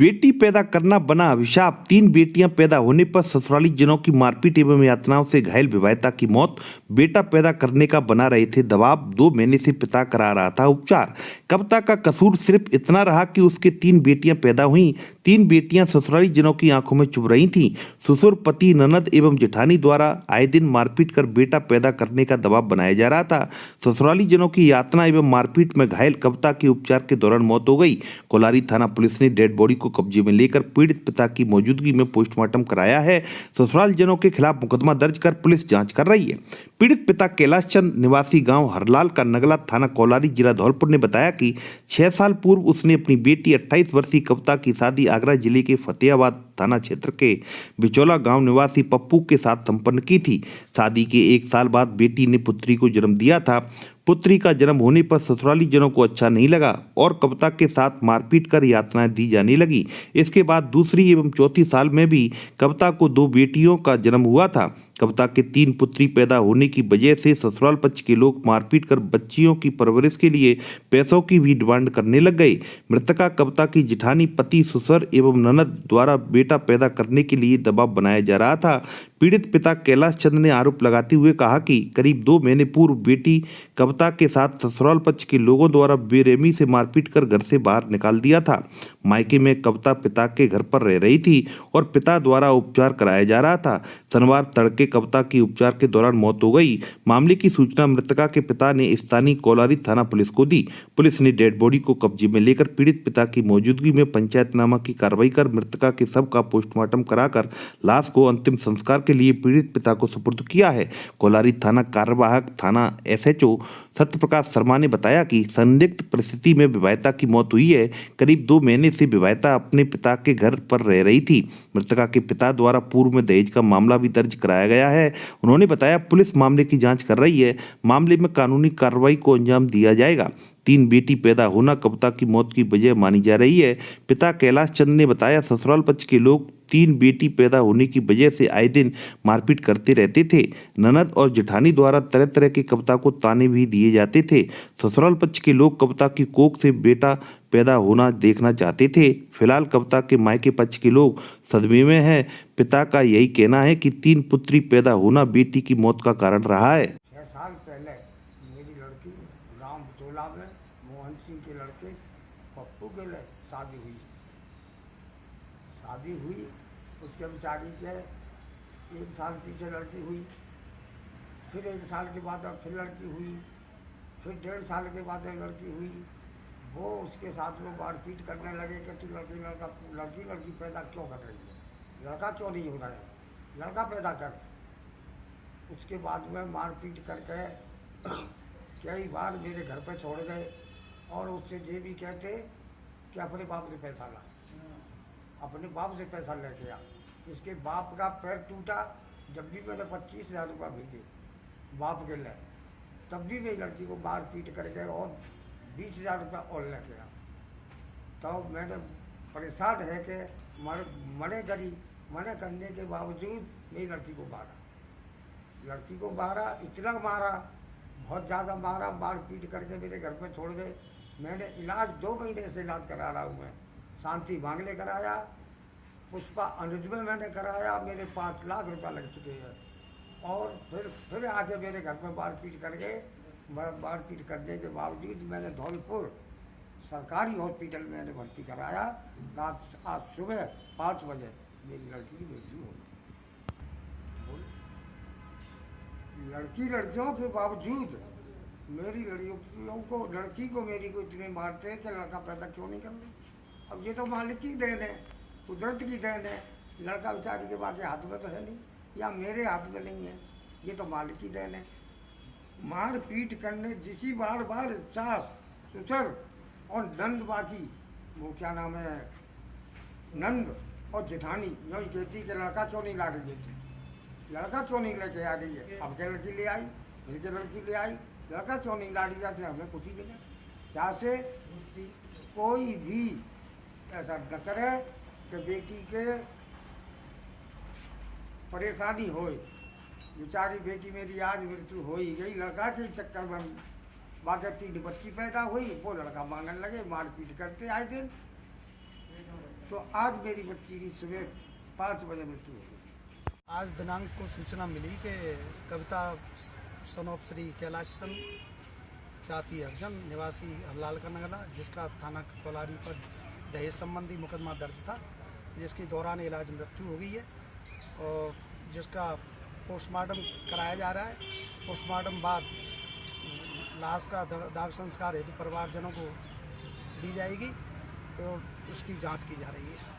बेटी पैदा करना बना अभिशाप। 3 बेटियां पैदा होने पर ससुराली जनों की मारपीट एवं यातनाओं से घायल विवाहिता की मौत। बेटा पैदा करने का बना रहे थे दबाव। 2 महीने से पिता करा रहा था उपचार। कविता का कसूर सिर्फ इतना रहा कि उसके 3 बेटियां पैदा हुईं। 3 बेटियां ससुराली जनों की आंखों में चुभ रही थीं। ससुर, पति, ननद एवं जेठानी द्वारा आए दिन मारपीट कर बेटा पैदा करने का दबाव बनाया जा रहा था। ससुराली जनों की यातना एवं मारपीट में घायल कविता की उपचार के दौरान मौत हो गई। कोलारी थाना पुलिस ने डेड बॉडी को कब्जे में लेकर पीड़ित पिता की मौजूदगी में पोस्टमार्टम कराया है। ससुराल जनों के खिलाफ मुकदमा दर्ज कर पुलिस जांच कर रही है। पीड़ित पिता कैलाश चंद निवासी गांव हरलाल का नगला थाना कोलारी जिला धौलपुर ने बताया कि 6 साल पूर्व उसने अपनी बेटी 28 वर्षीय कविता की शादी आगरा जिले के फतेहाबाद थाना क्षेत्र के बिचौला गांव निवासी पप्पू के साथ संपन्न की थी। शादी के 1 साल बाद बेटी ने पुत्री को जन्म दिया था। पुत्री का जन्म होने पर ससुराली जनों को अच्छा नहीं लगा और कविता के साथ मारपीट कर यातनाएं दी जाने लगी। इसके बाद दूसरी एवं चौथी साल में भी कविता को 2 बेटियों का जन्म हुआ था। कविता के 3 पुत्री पैदा होने की वजह से ससुराल पक्ष के लोग मारपीट कर बच्चियों की परवरिश के लिए पैसों की भी डिमांड करने लग गए। मृतका कविता की जेठानी, पति, ससुर एवं ननद द्वारा बेटा पैदा करने के लिए दबाव बनाया जा रहा था। पीड़ित पिता कैलाश चंद ने आरोप लगाते हुए कहा कि करीब 2 महीने पूर्व बेटी कविता के साथ ससुराल पक्ष के लोगों द्वारा बेरहमी से मारपीट कर घर से बाहर निकाल दिया था। मायके में कविता पिता के घर पर रह रही थी और पिता द्वारा उपचार कराया जा रहा था। शनिवार तड़के कविता की उपचार के दौरान मौत हो गई। मामले की सूचना मृतका के पिता ने स्थानीय कोलारी थाना पुलिस को दी। पुलिस ने डेड बॉडी को कब्जे में लेकर पीड़ित पिता की मौजूदगी में पंचायतनामा की कार्रवाई कर मृतका के शव का पोस्टमार्टम कराकर लाश को अंतिम संस्कार के लिए पीड़ित पिता को सुपुर्द किया है। कोलारी थाना कार्यवाहक थाना SHO सत्यप्रकाश शर्मा ने बताया कि संदिग्ध परिस्थिति में विवाहिता की मौत हुई है। करीब 2 महीने से विवाहिता अपने पिता के घर पर रह रही थी। मृतका के पिता द्वारा पूर्व में दहेज का मामला भी दर्ज कराया गया है। उन्होंने बताया पुलिस मामले की जांच कर रही है। मामले में कानूनी कार्रवाई को अंजाम दिया जाएगा। 3 बेटी पैदा होना कविता की मौत की वजह मानी जा रही है। पिता कैलाश चंद ने बताया ससुराल पक्ष के लोग 3 बेटी पैदा होने की वजह से आए दिन मारपीट करते रहते थे। ननद और जेठानी द्वारा तरह तरह के कविता को ताने भी दिए जाते थे। ससुराल पक्ष के लोग कविता की कोख से बेटा पैदा होना देखना चाहते थे। फिलहाल कविता के मायके पक्ष के लोग सदमे में हैं। पिता का यही कहना है कि 3 पुत्री पैदा होना बेटी की मौत का कारण रहा है। 6 साल पहले मेरी लड़की गांव बिचौला में मोहन सिंह के लड़के पप्पू के शादी हुई। उसके बेचारी के 1 साल पीछे लड़की हुई, फिर 1 साल के बाद फिर लड़की हुई, फिर 1.5 साल के बाद लड़की हुई। वो उसके साथ में मारपीट करने लगे कि तू लड़की पैदा क्यों कर रही है, लड़का क्यों नहीं हो रहा है, लड़का पैदा कर। उसके बाद में मारपीट करके कई बार मेरे घर पे छोड़ गए और उससे ये भी कहते कि अपने बाप से पैसा ला, अपने बाप से पैसा लेके आ। इसके बाप का पैर टूटा जब भी मैंने 25,000 रुपये भेजे बाप के लिए, तब भी मेरी लड़की को मार पीट करके और 20,000 रुपये और लेके आ। तो मैंने परेशान है कि मने करने के बावजूद मेरी लड़की को मारा, इतना मारा, बहुत ज़्यादा मारा, मार पीट करके मेरे घर पे छोड़ गए। मैंने इलाज 2 महीने से इलाज करा रहा हूँ। मैं शांति बांग्ले कराया, पुष्पा अनुज में मैंने कराया, मेरे 5 लाख रुपया लग चुके हैं। और फिर आके मेरे घर पे मारपीट करने के बावजूद मैंने धौलपुर सरकारी हॉस्पिटल में मैंने भर्ती कराया। आज सुबह 5 बजे मेरी लड़की की मृत्यु हो गई। लड़कियों के बावजूद मेरी लड़की को मेरी को इतने मारते हैं कि लड़का पैदा क्यों नहीं कर रही। अब ये तो मालिक की देन है, कुदरत की देन है। लड़का बेचारी के बाकी हाथ में तो है नहीं, या मेरे हाथ में नहीं है, ये तो मालिक की देन है। मार पीट करने जिसी बार सास, ससुर और नंद, बाकी वो क्या नाम है, नंद और जेठानी यही कहती कि लड़का क्यों नहीं ला रही है, लड़का क्यों नहीं लेके आ रही है। अब के लड़की ले आई, फिर के लड़की ले आई, लड़का क्यों नहीं ला रही जाते, हमें कुछ ही देना। क्या से कोई भी ऐसा न करे कि बेटी के परेशानी होए। बेचारी बेटी मेरी आज मृत्यु हो ही गई लड़का के चक्कर में। बाकी 3 बच्ची पैदा हुई, वो लड़का मांगने लगे, मारपीट करते आए दिन। तो आज मेरी बच्ची की सुबह 5 बजे मृत्यु हो गई। आज दिनांक को सूचना मिली कि कविता सनोप श्री कैलाश चंद जाति अर्जन निवासी हल्लाल का नगला, जिसका थाना कोलारी पर दहेज संबंधी मुकदमा दर्ज था, जिसके दौरान इलाज मृत्यु हो गई है और जिसका पोस्टमार्टम कराया जा रहा है। पोस्टमार्टम बाद लाश का दाह संस्कार हेतु परिवारजनों को दी जाएगी और उसकी जांच की जा रही है।